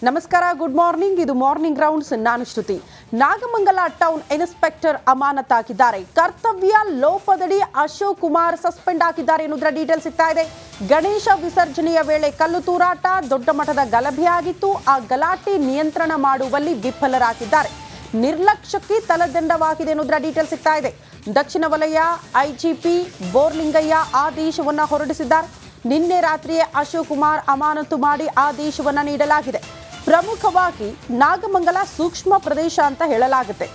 ನಮಸ್ಕಾರ, good morning. ಇದು morning rounds. ನಾನು ಶ್ರುತಿ. ನಾಗಮಂಗಲ ಟೌನ್ ಇನ್ಸ್ಪೆಕ್ಟರ್ ಅಮಾನತಾಗಿದ್ದಾರೆ. ಕರ್ತವ್ಯ ಲೋಪದಡಿ ಅಶೋಕ್ ಕುಮಾರ್ ಸಸ್ಪೆಂಡ್ ಆಗಿದ್ದಾರೆ ಎನ್ನುವುದರ ಡೀಟೇಲ್ ಸಿಗ್ತಾ ಇದೆ. ಗಣೇಶ ವಿಸರ್ಜನೆಯ ವೇಳೆ ಕಲ್ಲು ತೂರಾಟ, ದೊಡ್ಡ ಮಟ್ಟದ ಗಲಭೆಯಾಗಿತ್ತು. ಆ ಗಲಾಟೆ ನಿಯಂತ್ರಣ ಮಾಡುವಲ್ಲಿ ವಿಫಲರಾಗಿದ್ದಾರೆ. ನಿರ್ಲಕ್ಷ್ಯಕ್ಕೆ ತಲೆದಂಡವಾಗಿದೆ ಎನ್ನುವುದರ ಡೀಟೇಲ್ ಸಿಗ್ತಾ ಇದೆ. ದಕ್ಷಿಣ ವಲಯ ಐಜಿಪಿ ಬೋರ್ಲಿಂಗಯ್ಯ ಆದೇಶವನ್ನು ಹೊರಡಿಸಿದ್ದಾರೆ. ನಿನ್ನೆ ರಾತ್ರಿಯೇ ಅಶೋಕ್ ಕುಮಾರ್ ಅಮಾನತು ಮಾಡಿ ಆದೇಶವನ್ನು ನೀಡಲಾಗಿದೆ. ಪ್ರಮುಖವಾಗಿ ನಾಗಮಂಗಲ ಸೂಕ್ಷ್ಮ ಪ್ರದೇಶ ಅಂತ ಹೇಳಲಾಗುತ್ತೆ.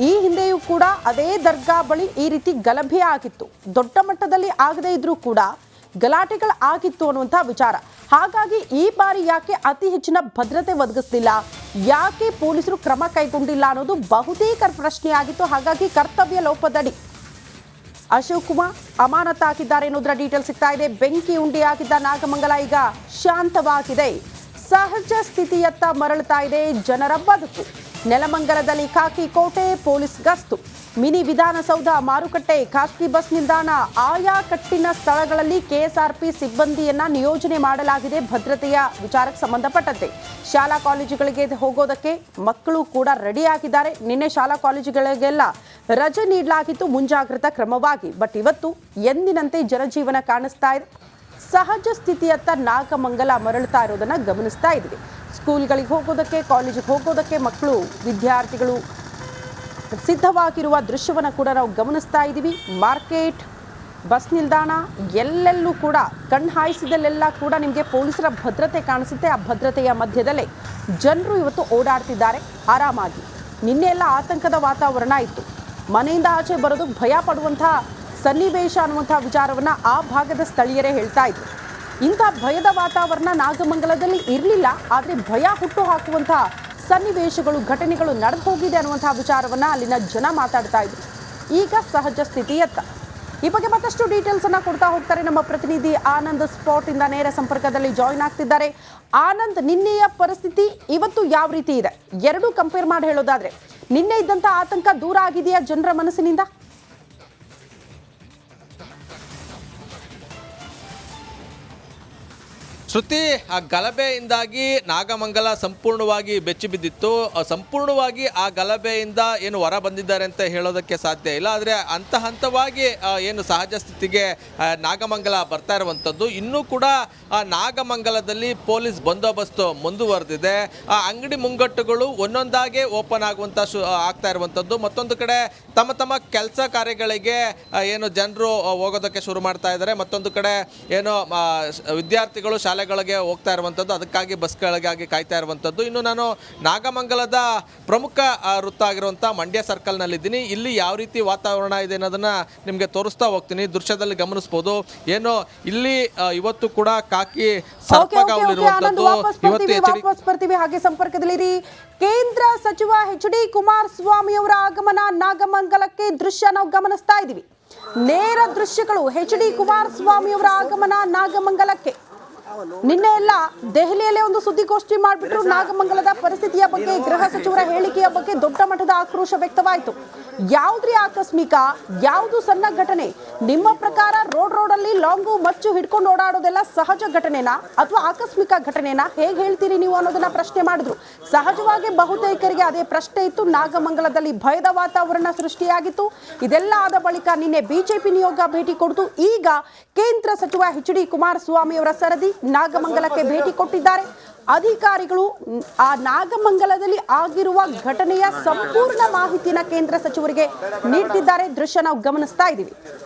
ಈ ಹಿಂದೆಯೂ ಕೂಡ ಅದೇ ದರ್ಗಾ ಬಳಿ ಈ ರೀತಿ ಗಲಭೆ ಆಗಿತ್ತು. ದೊಡ್ಡ ಮಟ್ಟದಲ್ಲಿ ಆಗದೇ ಇದ್ರೂ ಕೂಡ ಗಲಾಟೆಗಳು ಆಗಿತ್ತು ಅನ್ನುವಂಥ ವಿಚಾರ. ಹಾಗಾಗಿ ಈ ಬಾರಿ ಯಾಕೆ ಅತಿ ಹೆಚ್ಚಿನ ಭದ್ರತೆ ಒದಗಿಸಲಿಲ್ಲ, ಯಾಕೆ ಪೊಲೀಸರು ಕ್ರಮ ಕೈಗೊಂಡಿಲ್ಲ ಅನ್ನೋದು ಬಹುತೇಕ ಪ್ರಶ್ನೆಯಾಗಿತ್ತು. ಹಾಗಾಗಿ ಕರ್ತವ್ಯ ಲೋಪದಡಿ ಅಶೋಕ್ ಕುಮಾರ್ ಅಮಾನತಾಗಿದ್ದಾರೆ ಎನ್ನುವುದರ ಡೀಟೇಲ್ ಸಿಗ್ತಾ ಇದೆ. ಬೆಂಕಿ ಉಂಡೆಯಾಗಿದ್ದ ನಾಗಮಂಗಲ ಈಗ ಶಾಂತವಾಗಿದೆ. ಸಹಜ ಸ್ಥಿತಿಯತ್ತ ಮರಳುತ್ತಾ ಇದೆ ಜನರ ಬದುಕು. ನೆಲಮಂಗಲದಲ್ಲಿ ಖಾಕಿ ಕೋಟೆ, ಪೊಲೀಸ್ ಗಸ್ತು. ಮಿನಿ ವಿಧಾನಸೌಧ, ಮಾರುಕಟ್ಟೆ, ಖಾಸಗಿ ಬಸ್ ನಿಲ್ದಾಣ, ಆಯಾ ಕಟ್ಟಿನ ಸ್ಥಳಗಳಲ್ಲಿ ಕೆಎಸ್ಆರ್ಪಿ ಸಿಬ್ಬಂದಿಯನ್ನ ನಿಯೋಜನೆ ಮಾಡಲಾಗಿದೆ. ಭದ್ರತೆಯ ವಿಚಾರಕ್ಕೆ ಸಂಬಂಧಪಟ್ಟಂತೆ ಶಾಲಾ ಕಾಲೇಜುಗಳಿಗೆ ಹೋಗೋದಕ್ಕೆ ಮಕ್ಕಳು ಕೂಡ ರೆಡಿ ಆಗಿದ್ದಾರೆ. ನಿನ್ನೆ ಶಾಲಾ ಕಾಲೇಜುಗಳಿಗೆಲ್ಲ ರಜೆ ನೀಡಲಾಗಿತ್ತು ಮುಂಜಾಗ್ರತಾ ಕ್ರಮವಾಗಿ. ಬಟ್ ಇವತ್ತು ಎಂದಿನಂತೆ ಜನಜೀವನ ಕಾಣಿಸ್ತಾ ಇದೆ. ಸಹಜ ಸ್ಥಿತಿಯತ್ತ ನಾಗಮಂಗಲ ಮರಳುತ್ತಾ ಇರೋದನ್ನ ಗಮನಿಸ್ತಾ ಇದ್ದೀವಿ. ಸ್ಕೂಲ್ಗಳಿಗೆ ಹೋಗೋದಕ್ಕೆ, ಕಾಲೇಜಿಗೆ ಹೋಗೋದಕ್ಕೆ ಮಕ್ಕಳು, ವಿದ್ಯಾರ್ಥಿಗಳು ಸಿದ್ಧವಾಗಿರುವ ದೃಶ್ಯವನ್ನು ಕೂಡ ನಾವು ಗಮನಿಸ್ತಾ ಇದ್ದೀವಿ. ಮಾರ್ಕೆಟ್, ಬಸ್ ನಿಲ್ದಾಣ, ಎಲ್ಲೆಲ್ಲೂ ಕೂಡ ಕಣ್ಣು ಹಾಯಿಸಿದಲ್ಲೆಲ್ಲ ಕೂಡ ನಿಮಗೆ ಪೊಲೀಸರ ಭದ್ರತೆ ಕಾಣಿಸುತ್ತೆ. ಆ ಭದ್ರತೆಯ ಮಧ್ಯದಲ್ಲೇ ಜನರು ಇವತ್ತು ಓಡಾಡ್ತಿದ್ದಾರೆ ಆರಾಮಾಗಿ. ನಿನ್ನೆ ಎಲ್ಲ ಆತಂಕದ ವಾತಾವರಣ ಇತ್ತು. ಮನೆಯಿಂದ ಆಚೆ ಬರೋದು ಭಯ ಪಡುವಂಥ ಸನ್ನಿವೇಶ ಅನ್ನುವಂಥ ವಿಚಾರವನ್ನು ಆ ಭಾಗದ ಸ್ಥಳೀಯರೇ ಹೇಳ್ತಾ ಇದ್ರು. ಇಂಥ ಭಯದ ವಾತಾವರಣ ನಾಗಮಂಗಲದಲ್ಲಿ ಇರಲಿಲ್ಲ. ಆದರೆ ಭಯ ಹುಟ್ಟು ಹಾಕುವಂಥ ಸನ್ನಿವೇಶಗಳು, ಘಟನೆಗಳು ನಡೆದು ಹೋಗಿದೆ ಅನ್ನುವಂಥ ವಿಚಾರವನ್ನು ಅಲ್ಲಿನ ಜನ ಮಾತಾಡ್ತಾ ಇದ್ರು. ಈಗ ಸಹಜ ಸ್ಥಿತಿಯತ್ತ. ಈ ಬಗ್ಗೆ ಮತ್ತಷ್ಟು ಡೀಟೇಲ್ಸ್ ಅನ್ನ ಕೊಡ್ತಾ ಹೋಗ್ತಾರೆ ನಮ್ಮ ಪ್ರತಿನಿಧಿ ಆನಂದ್. ಸ್ಪಾಟ್ ಇಂದ ನೇರ ಸಂಪರ್ಕದಲ್ಲಿ ಜಾಯಿನ್ ಆಗ್ತಿದ್ದಾರೆ. ಆನಂದ್, ನಿನ್ನೆಯ ಪರಿಸ್ಥಿತಿ ಇವತ್ತು ಯಾವ ರೀತಿ ಇದೆ? ಎರಡೂ ಕಂಪೇರ್ ಮಾಡಿ ಹೇಳೋದಾದ್ರೆ ನಿನ್ನೆ ಇದ್ದಂಥ ಆತಂಕ ದೂರ ಆಗಿದೆಯಾ ಜನರ ಮನಸ್ಸಿನಿಂದ? ಶ್ರುತಿ, ಆ ಗಲಭೆಯಿಂದಾಗಿ ನಾಗಮಂಗಲ ಸಂಪೂರ್ಣವಾಗಿ ಬೆಚ್ಚಿ ಬಿದ್ದಿತ್ತು. ಸಂಪೂರ್ಣವಾಗಿ ಆ ಗಲಭೆಯಿಂದ ಏನು ಹೊರ ಬಂದಿದ್ದಾರೆ ಅಂತ ಹೇಳೋದಕ್ಕೆ ಸಾಧ್ಯ ಇಲ್ಲ. ಆದರೆ ಹಂತವಾಗಿ ಏನು ಸಹಜ ಸ್ಥಿತಿಗೆ ನಾಗಮಂಗಲ ಬರ್ತಾ ಇರುವಂಥದ್ದು. ಇನ್ನೂ ಕೂಡ ನಾಗಮಂಗಲದಲ್ಲಿ ಪೊಲೀಸ್ ಬಂದೋಬಸ್ತು ಮುಂದುವರೆದಿದೆ. ಆ ಅಂಗಡಿ ಮುಂಗಟ್ಟುಗಳು ಒಂದೊಂದಾಗೆ ಓಪನ್ ಆಗುವಂಥ ಆಗ್ತಾ ಇರುವಂಥದ್ದು. ಮತ್ತೊಂದು ಕಡೆ ತಮ್ಮ ಕೆಲಸ ಕಾರ್ಯಗಳಿಗೆ ಏನು ಜನರು ಹೋಗೋದಕ್ಕೆ ಶುರು ಮಾಡ್ತಾ ಇದ್ದಾರೆ. ಮತ್ತೊಂದು ಕಡೆ ಏನು ವಿದ್ಯಾರ್ಥಿಗಳು ಶಾಲೆಗಳಿಗೆ ಹೋಗ್ತಾ ಇರುವಂಥದ್ದು, ಅದಕ್ಕಾಗಿ ಬಸ್ಗಳಿಗಾಗಿ ಕಾಯ್ತಾ ಇರುವಂಥದ್ದು. ಇನ್ನು ನಾನು ನಾಗಮಂಗಲದ ಪ್ರಮುಖ ವೃತ್ತ ಆಗಿರುವಂಥ ಮಂಡ್ಯ ಸರ್ಕಲ್ನಲ್ಲಿದ್ದೀನಿ. ಇಲ್ಲಿ ಯಾವ ರೀತಿ ವಾತಾವರಣ ಇದೆ ಅನ್ನೋದನ್ನ ನಿಮಗೆ ತೋರಿಸ್ತಾ ಹೋಗ್ತೀನಿ. ದೃಶ್ಯದಲ್ಲಿ ಗಮನಿಸಬಹುದು. ಏನು ಇಲ್ಲಿ ಇವತ್ತು ಕೂಡ ಖಾಕಿ ಸರ್ಪಗಾವಲಿರುವಂಥದ್ದು. ಹಾಗೆ ಸಂಪರ್ಕದಲ್ಲಿರಿ. ಕೇಂದ್ರ ಸಚಿವ ಎಚ್ ಡಿ ಕುಮಾರಸ್ವಾಮಿ ಅವರ ಆಗಮನ ನಾಗಮಂಗಲಕ್ಕೆ ದೃಶ್ಯ ನಾವು ಗಮನಿಸ್ತಾ ಇದ್ದೀವಿ. ನೇರ ದೃಶ್ಯಗಳು. ಎಚ್ ಡಿ ಕುಮಾರಸ್ವಾಮಿ ಅವರ ಆಗಮನ ನಾಗಮಂಗಲಕ್ಕೆ. ನಿನ್ನೆ ಎಲ್ಲ ದೆಹಲಿಯಲ್ಲೇ ಒಂದು ಸುದ್ದಿಗೋಷ್ಠಿ ಮಾಡಿಬಿಟ್ರು. ನಾಗಮಂಗಲದ ಪರಿಸ್ಥಿತಿಯ ಬಗ್ಗೆ, ಗೃಹ ಸಚಿವರ ಹೇಳಿಕೆಯ ಬಗ್ಗೆ ದೊಡ್ಡ ಮಟ್ಟದ ಆಕ್ರೋಶ ವ್ಯಕ್ತವಾಯಿತು. ಯಾವುದ್ರಿ ಆಕಸ್ಮಿಕ, ಯಾವುದು ಸಣ್ಣ ಘಟನೆ? ನಿಮ್ಮ ಪ್ರಕಾರ ರೋಡಲ್ಲಿ ಲಾಂಗು ಮಚ್ಚು ಹಿಡ್ಕೊಂಡು ಓಡಾಡೋದೆಲ್ಲ ಸಹಜ ಘಟನೆನಾ ಅಥವಾ ಆಕಸ್ಮಿಕ ಘಟನೆನಾ? ಹೇಗೆ ಹೇಳ್ತೀರಿ ನೀವು ಅನ್ನೋದನ್ನ ಪ್ರಶ್ನೆ ಮಾಡಿದ್ರು. ಸಹಜವಾಗಿ ಬಹುತೇಕರಿಗೆ ಅದೇ ಪ್ರಶ್ನೆ ಇತ್ತು. ನಾಗಮಂಗಲದಲ್ಲಿ ಭಯದ ವಾತಾವರಣ ಸೃಷ್ಟಿಯಾಗಿತ್ತು. ಇದೆಲ್ಲ ಆದ ಬಳಿಕ ನಿನ್ನೆ ಬಿಜೆಪಿ ನಿಯೋಗ ಭೇಟಿ ಕೊಡ್ತು. ಈಗ ಕೇಂದ್ರ ಸಚಿವ ಎಚ್ ಡಿ ಕುಮಾರಸ್ವಾಮಿ ಅವರ ಸರದಿ ನಾಗಮಂಗಲಕ್ಕೆ ಭೇಟಿ ಕೊಟ್ಟಿದ್ದಾರೆ. ಅಧಿಕಾರಿಗಳು ಆ ನಾಗಮಂಗಲದಲ್ಲಿ ಆಗಿರುವ ಘಟನೆಯ ಸಂಪೂರ್ಣ ಮಾಹಿತಿಯನ್ನು ಕೇಂದ್ರ ಸಚಿವರಿಗೆ ನೀಡ್ತಿದ್ದಾರೆ. ದೃಶ್ಯ ನಾವು ಗಮನಿಸ್ತಾ ಇದ್ದೀವಿ.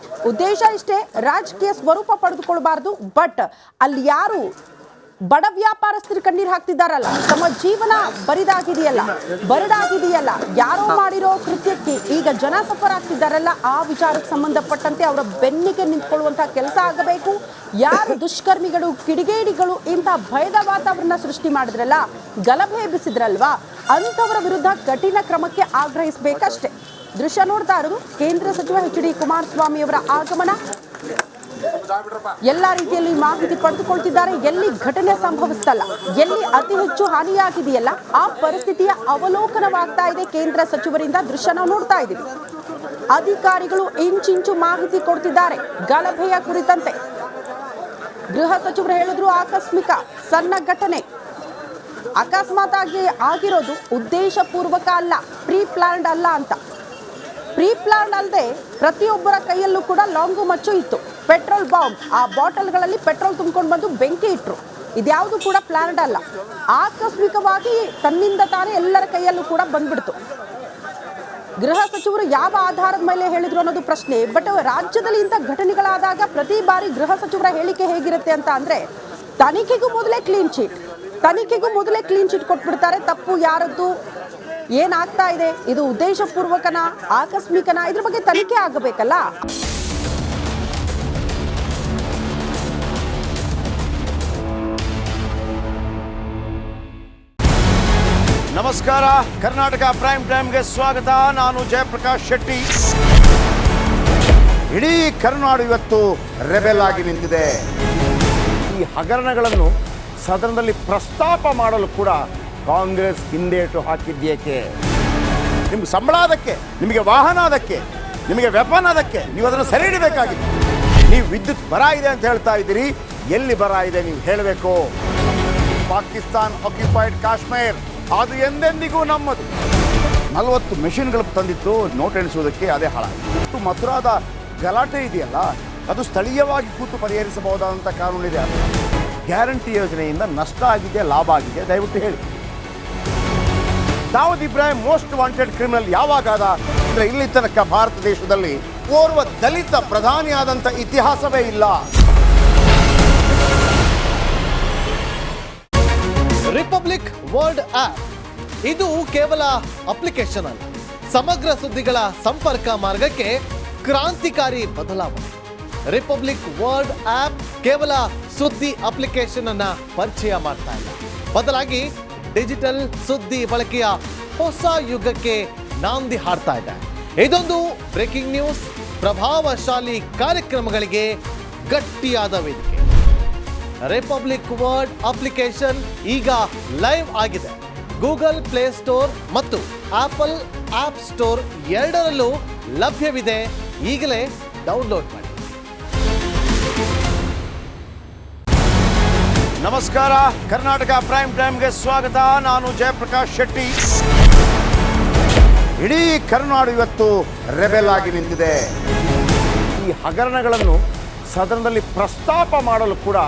ಉದ್ದೇಶ ಇಷ್ಟೇ, ರಾಜಕೀಯ ಸ್ವರೂಪ ಪಡೆದುಕೊಳ್ಬಾರ್ದು. ಬಟ್ ಅಲ್ಲಿ ಯಾರು ಬಡ ವ್ಯಾಪಾರಸ್ಥರು ಕಣ್ಣೀರು ಹಾಕ್ತಿದ್ದಾರಲ್ಲ, ತಮ್ಮ ಜೀವನ ಬರಡಾಗಿದೆಯಲ್ಲ, ಯಾರೋ ಮಾಡಿರೋ ಕೃತ್ಯಕ್ಕೆ ಈಗ ಜನ ಸಫರ್ ಆಗ್ತಿದ್ದಾರಲ್ಲ, ಆ ವಿಚಾರಕ್ಕೆ ಸಂಬಂಧಪಟ್ಟಂತೆ ಅವರ ಬೆನ್ನಿಗೆ ನಿಂತ್ಕೊಳ್ಳುವಂತಹ ಕೆಲಸ ಆಗಬೇಕು. ಯಾರು ದುಷ್ಕರ್ಮಿಗಳು, ಕಿಡಿಗೇಡಿಗಳು ಇಂಥ ಭಯದ ವಾತಾವರಣ ಸೃಷ್ಟಿ ಮಾಡಿದ್ರಲ್ಲ, ಗಲಭೆ ಎಬ್ಬಿಸಿದ್ರಲ್ವಾ, ಅಂಥವರ ವಿರುದ್ಧ ಕಠಿಣ ಕ್ರಮಕ್ಕೆ ಆಗ್ರಹಿಸಬೇಕಷ್ಟೇ. ದೃಶ್ಯ ನೋಡ್ತಾ ಇರೋದು ಕೇಂದ್ರ ಸಚಿವ ಎಚ್ ಡಿ ಕುಮಾರಸ್ವಾಮಿ ಅವರ ಆಗಮನ. ಎಲ್ಲ ರೀತಿಯಲ್ಲಿ ಮಾಹಿತಿ ಪಡೆದುಕೊಳ್ತಿದ್ದಾರೆ. ಎಲ್ಲಿ ಘಟನೆ ಸಂಭವಿಸ್ತಲ್ಲ, ಎಲ್ಲಿ ಅತಿ ಹೆಚ್ಚು ಹಾನಿಯಾಗಿದೆಯಲ್ಲ, ಆ ಪರಿಸ್ಥಿತಿಯ ಅವಲೋಕನವಾಗ್ತಾ ಇದೆ ಕೇಂದ್ರ ಸಚಿವರಿಂದ. ದೃಶ್ಯ ನಾವು ನೋಡ್ತಾ ಇದ್ದೀವಿ. ಅಧಿಕಾರಿಗಳು ಇಂಚಿಂಚು ಮಾಹಿತಿ ಕೊಡ್ತಿದ್ದಾರೆ ಗಲಭೆಯ ಕುರಿತಂತೆ. ಗೃಹ ಸಚಿವರು ಹೇಳಿದ್ರು ಆಕಸ್ಮಿಕ ಸಣ್ಣ ಘಟನೆ, ಅಕಸ್ಮಾತ್ ಆಗಿ ಆಗಿರೋದು ಉದ್ದೇಶಪೂರ್ವಕ ಅಲ್ಲ, ಪ್ರೀ ಪ್ಲಾನ್ಡ್ ಅಲ್ಲ ಅಂತ. ಪ್ರೀ ಪ್ಲಾನ್ ಅಲ್ಲದೆ ಪ್ರತಿಯೊಬ್ಬರ ಕೈಯಲ್ಲೂ ಕೂಡ ಲಾಂಗು ಮಚ್ಚು ಇತ್ತು. ಪೆಟ್ರೋಲ್ ಬಾಂಬ್, ಆ ಬಾಟಲ್ಗಳಲ್ಲಿ ಪೆಟ್ರೋಲ್ ತುಂಬಿಕೊಂಡು ಬಂದು ಬೆಂಕಿ ಇಟ್ಟರು. ಇದ್ಯಾವುದು ಕೂಡ ಪ್ಲಾನ್ಡ್ ಅಲ್ಲ, ಆಕಸ್ಮಿಕವಾಗಿ ತನ್ನಿಂದ ತಾನೇ ಎಲ್ಲರ ಕೈಯಲ್ಲೂ ಕೂಡ ಬಂದ್ಬಿಡ್ತು. ಗೃಹ ಸಚಿವರು ಯಾವ ಆಧಾರದ ಮೇಲೆ ಹೇಳಿದ್ರು ಅನ್ನೋದು ಪ್ರಶ್ನೆ. ಬಟ್ ರಾಜ್ಯದಲ್ಲಿ ಇಂಥ ಘಟನೆಗಳಾದಾಗ ಪ್ರತಿ ಬಾರಿ ಗೃಹ ಸಚಿವರ ಹೇಳಿಕೆ ಹೇಗಿರುತ್ತೆ ಅಂತ ಅಂದರೆ, ತನಿಖೆಗೂ ಮೊದಲೇ ಕ್ಲೀನ್ ಚಿಟ್ ಕೊಟ್ಬಿಡ್ತಾರೆ. ತಪ್ಪು ಯಾರದ್ದು, ಏನಾಗ್ತಾ ಇದೆ, ಇದು ಉದ್ದೇಶಪೂರ್ವಕನ ಆಕಸ್ಮಿಕನ, ಇದ್ರ ಬಗ್ಗೆ ತನಿಖೆ ಆಗಬೇಕಲ್ಲ. ನಮಸ್ಕಾರ, ಕರ್ನಾಟಕ ಪ್ರೈಮ್ ಟೈಮ್ಗೆ ಸ್ವಾಗತ. ನಾನು ಜಯಪ್ರಕಾಶ್ ಶೆಟ್ಟಿ. ಇಡೀ ಕರುನಾಡು ಇವತ್ತು ರೆಬೆಲ್ ಆಗಿ ನಿಂತಿದೆ. ಈ ಹಗರಣಗಳನ್ನು ಸದನದಲ್ಲಿ ಪ್ರಸ್ತಾಪ ಮಾಡಲು ಕೂಡ ಕಾಂಗ್ರೆಸ್ ಹಿಂದೇಟು ಹಾಕಿದ್ದೇಕೆ? ನಿಮ್ಗೆ ಸಂಬಳ ಅದಕ್ಕೆ, ನಿಮಗೆ ವಾಹನ ಅದಕ್ಕೆ, ನಿಮಗೆ ವೆಪನ್ ಅದಕ್ಕೆ, ನೀವು ಅದನ್ನು ಸರಿ ಹಿಡಬೇಕಾಗಿದೆ. ನೀವು ವಿದ್ಯುತ್ ಬರ ಇದೆ ಅಂತ ಹೇಳ್ತಾ ಇದ್ದೀರಿ, ಎಲ್ಲಿ ಬರ ಇದೆ ನೀವು ಹೇಳಬೇಕು. ಪಾಕಿಸ್ತಾನ್ ಆಕ್ಯುಪೈಡ್ ಕಾಶ್ಮೀರ್ ಅದು ಎಂದೆಂದಿಗೂ ನಮ್ಮದು. 40 ಮೆಷಿನ್ಗಳು ತಂದಿತ್ತು ನೋಟ್ ಎಣಿಸುವುದಕ್ಕೆ, ಅದೇ ಹಾಳಾಯಿತು. ಮಥುರಾದ ಗಲಾಟೆ ಇದೆಯಲ್ಲ, ಅದು ಸ್ಥಳೀಯವಾಗಿ ಕೂತು ಪರಿಹರಿಸಬಹುದಾದಂಥ ಕಾನೂನಿದೆ. ಗ್ಯಾರಂಟಿ ಯೋಜನೆಯಿಂದ ನಷ್ಟ ಆಗಿದೆ, ಲಾಭ ಆಗಿದೆ, ದಯವಿಟ್ಟು ಹೇಳಿ. Dawood Ibrahim most wanted criminal ಯಾವಾಗಾದ ಅಂದರೆ, ಇಲ್ಲಿ ತನಕ ಭಾರತ ದೇಶದಲ್ಲಿ ಓರ್ವ ದಲಿತ ಪ್ರಧಾನಿಯಾದಂಥ ಇತಿಹಾಸವೇ ಇಲ್ಲ. ರಿಪಬ್ಲಿಕ್ ವರ್ಲ್ಡ್ ಆಪ್ ಇದು ಕೇವಲ ಅಪ್ಲಿಕೇಶನ್ ಅಲ್ಲ, ಸಮಗ್ರ ಸುದ್ದಿಗಳ ಸಂಪರ್ಕ ಮಾರ್ಗಕ್ಕೆ ಕ್ರಾಂತಿಕಾರಿ ಬದಲಾವಣೆ. ರಿಪಬ್ಲಿಕ್ ವರ್ಲ್ಡ್ ಆಪ್ ಕೇವಲ ಸುದ್ದಿ ಅಪ್ಲಿಕೇಶನ್ ಅನ್ನ ಪರಿಚಯ ಮಾಡ್ತಾ ಇಲ್ಲ, ಬದಲಾಗಿ ಡಿಜಿಟಲ್ ಸುದ್ದಿ ಬಳಕೆಯ ಹೊಸ ಯುಗಕ್ಕೆ ನಾಂದಿ ಹಾಡ್ತಾ ಇದೆ. ಇದೊಂದು ಬ್ರೇಕಿಂಗ್ ನ್ಯೂಸ್, ಪ್ರಭಾವಶಾಲಿ ಕಾರ್ಯಕ್ರಮಗಳಿಗೆ ಗಟ್ಟಿಯಾದ ವೇದಿಕೆ. ರಿಪಬ್ಲಿಕ್ ವರ್ಲ್ಡ್ ಅಪ್ಲಿಕೇಶನ್ ಈಗ ಲೈವ್ ಆಗಿದೆ. ಗೂಗಲ್ ಪ್ಲೇ ಸ್ಟೋರ್ ಮತ್ತು ಆಪಲ್ ಆಪ್ ಸ್ಟೋರ್ ಎರಡರಲ್ಲೂ ಲಭ್ಯವಿದೆ. ಈಗಲೇ ಡೌನ್ಲೋಡ್ ಮಾಡಿ. ನಮಸ್ಕಾರ, ಕರ್ನಾಟಕ ಪ್ರೈಮ್ ಟೈಮ್ಗೆ ಸ್ವಾಗತ. ನಾನು ಜಯಪ್ರಕಾಶ್ ಶೆಟ್ಟಿ. ಇಡೀ ಕರುನಾಡು ಇವತ್ತು ರೆಬೆಲ್ ಆಗಿ ನಿಂತಿದೆ. ಈ ಹಗರಣಗಳನ್ನು ಸದನದಲ್ಲಿ ಪ್ರಸ್ತಾಪ ಮಾಡಲು ಕೂಡ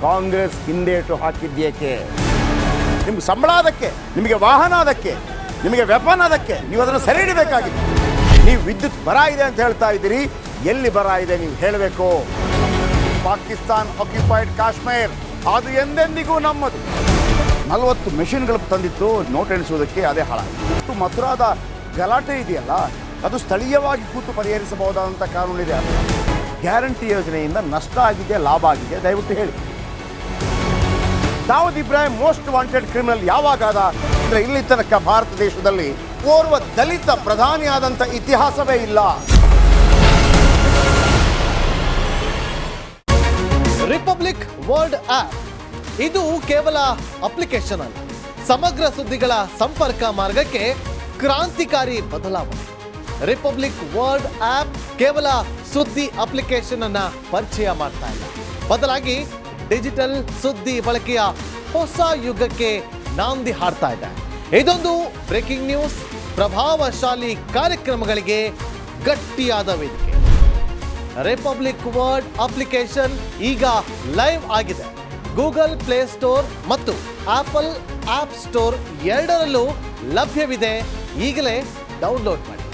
ಕಾಂಗ್ರೆಸ್ ಹಿಂದೇಟು ಹಾಕಿದ್ದೇಕೆ? ನಿಮ್ಗೆ ಸಂಬಳ ಅದಕ್ಕೆ, ನಿಮಗೆ ವಾಹನ ಅದಕ್ಕೆ, ನಿಮಗೆ ವೆಪನ್ ಅದಕ್ಕೆ, ನೀವು ಅದನ್ನು ಸರಿ ಹಿಡಬೇಕಾಗಿದೆ. ನೀವು ವಿದ್ಯುತ್ ಬರ ಇದೆ ಅಂತ ಹೇಳ್ತಾ ಇದ್ದೀರಿ, ಎಲ್ಲಿ ಬರ ಇದೆ ನೀವು ಹೇಳಬೇಕು. ಪಾಕಿಸ್ತಾನ್ ಆಕ್ಯುಪೈಡ್ ಕಾಶ್ಮೀರ್ ಅದು ಎಂದೆಂದಿಗೂ ನಮ್ಮದು. 40 ಮೆಷಿನ್ಗಳು ತಂದಿತ್ತು ನೋಟ್ ಎಣಿಸುವುದಕ್ಕೆ, ಅದೇ ಹಾಳಾಯಿತು. ಮಥುರಾದ ಗಲಾಟೆ ಇದೆಯಲ್ಲ, ಅದು ಸ್ಥಳೀಯವಾಗಿ ಕೂತು ಪರಿಹರಿಸಬಹುದಾದಂಥ ಕಾನೂನಿದೆ. ಗ್ಯಾರಂಟಿ ಯೋಜನೆಯಿಂದ ನಷ್ಟ ಆಗಿದೆ, ಲಾಭ ಆಗಿದೆ, ದಯವಿಟ್ಟು ಹೇಳಿ. Dawood Ibrahim most wanted criminal ಯಾವಾಗಾದ ಅಂದರೆ, ಇಲ್ಲಿ ತನಕ ಭಾರತ ದೇಶದಲ್ಲಿ ಓರ್ವ ದಲಿತ ಪ್ರಧಾನಿಯಾದಂಥ ಇತಿಹಾಸವೇ ಇಲ್ಲ. ರಿಪಬ್ಲಿಕ್ ವರ್ಲ್ಡ್ ಆಪ್ ಇದು ಕೇವಲ ಅಪ್ಲಿಕೇಶನ್ ಅಲ್ಲ, ಸಮಗ್ರ ಸುದ್ದಿಗಳ ಸಂಪರ್ಕ ಮಾರ್ಗಕ್ಕೆ ಕ್ರಾಂತಿಕಾರಿ ಬದಲಾವಣೆ. ರಿಪಬ್ಲಿಕ್ ವರ್ಲ್ಡ್ ಆಪ್ ಕೇವಲ ಸುದ್ದಿ ಅಪ್ಲಿಕೇಶನ್ ಅನ್ನ ಪರಿಚಯ ಮಾಡ್ತಾ ಇಲ್ಲ, ಬದಲಾಗಿ ಡಿಜಿಟಲ್ ಸುದ್ದಿ ಬಳಕೆಯ ಹೊಸ ಯುಗಕ್ಕೆ ನಾಂದಿ ಹಾಡ್ತಾ ಇದೆ. ಇದೊಂದು ಬ್ರೇಕಿಂಗ್ ನ್ಯೂಸ್, ಪ್ರಭಾವಶಾಲಿ ಕಾರ್ಯಕ್ರಮಗಳಿಗೆ ಗಟ್ಟಿಯಾದ ವೇದಿಕೆ. ರಿಪಬ್ಲಿಕ್ ವರ್ಲ್ಡ್ ಅಪ್ಲಿಕೇಶನ್ ಈಗ ಲೈವ್ ಆಗಿದೆ. ಗೂಗಲ್ ಪ್ಲೇ ಸ್ಟೋರ್ ಮತ್ತು ಆಪಲ್ ಆಪ್ ಸ್ಟೋರ್ ಎರಡರಲ್ಲೂ ಲಭ್ಯವಿದೆ. ಈಗಲೇ ಡೌನ್ಲೋಡ್ ಮಾಡಿ.